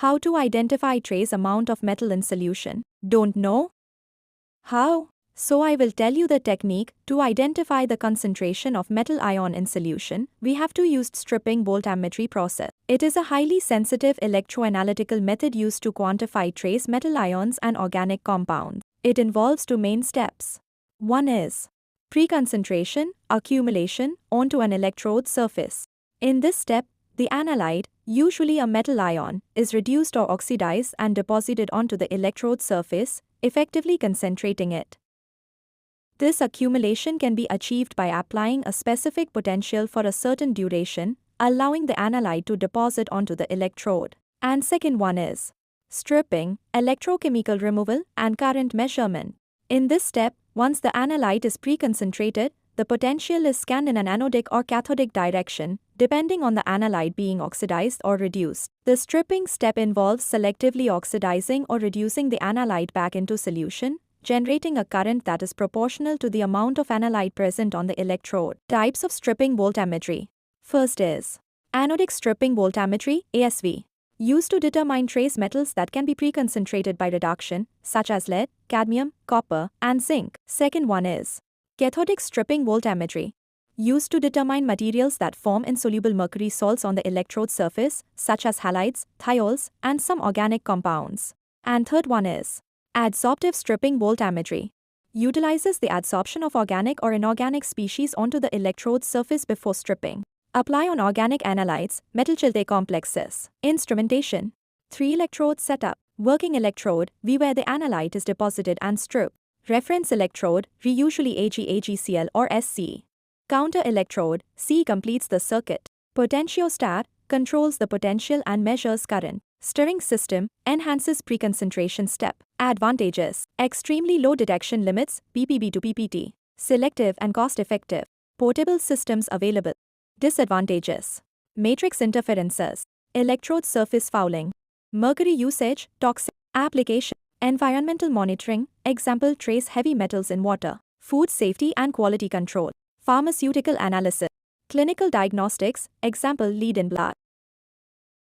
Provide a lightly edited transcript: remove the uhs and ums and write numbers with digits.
How to identify trace amount of metal in solution? Don't know? How? So I will tell you the technique. To identify the concentration of metal ion in solution, we have to use stripping voltammetry process. It is a highly sensitive electroanalytical method used to quantify trace metal ions and organic compounds. It involves two main steps. One is pre-concentration, accumulation, onto an electrode surface. In this step, the analyte, usually a metal ion, is reduced or oxidized and deposited onto the electrode surface, effectively concentrating it. This accumulation can be achieved by applying a specific potential for a certain duration, allowing the analyte to deposit onto the electrode. And second one is stripping, electrochemical removal, and current measurement. In this step, once the analyte is pre-concentrated, the potential is scanned in an anodic or cathodic direction, depending on the analyte being oxidized or reduced. The stripping step involves selectively oxidizing or reducing the analyte back into solution, generating a current that is proportional to the amount of analyte present on the electrode. Types of stripping voltammetry. First is anodic stripping voltammetry, ASV, used to determine trace metals that can be pre-concentrated by reduction, such as lead, cadmium, copper, and zinc. Second one is cathodic stripping voltammetry, used to determine materials that form insoluble mercury salts on the electrode surface, such as halides, thiols, and some organic compounds. And third one is adsorptive stripping voltammetry, utilizes the adsorption of organic or inorganic species onto the electrode surface before stripping. Apply on organic analytes, metal Chiltay complexes. Instrumentation. 3 electrode setup. Working electrode, V, where the analyte is deposited and stripped. Reference electrode, R, usually AgAgCl or SC. Counter electrode, C, completes the circuit. Potentiostat, controls the potential and measures current. Stirring system, enhances pre-concentration step. Advantages: extremely low detection limits, ppb to ppt. Selective and cost-effective. Portable systems available. Disadvantages: matrix interferences, electrode surface fouling, mercury usage, toxic. Application: environmental monitoring, example trace heavy metals in water. Food safety and quality control. Pharmaceutical analysis. Clinical diagnostics, example lead in blood.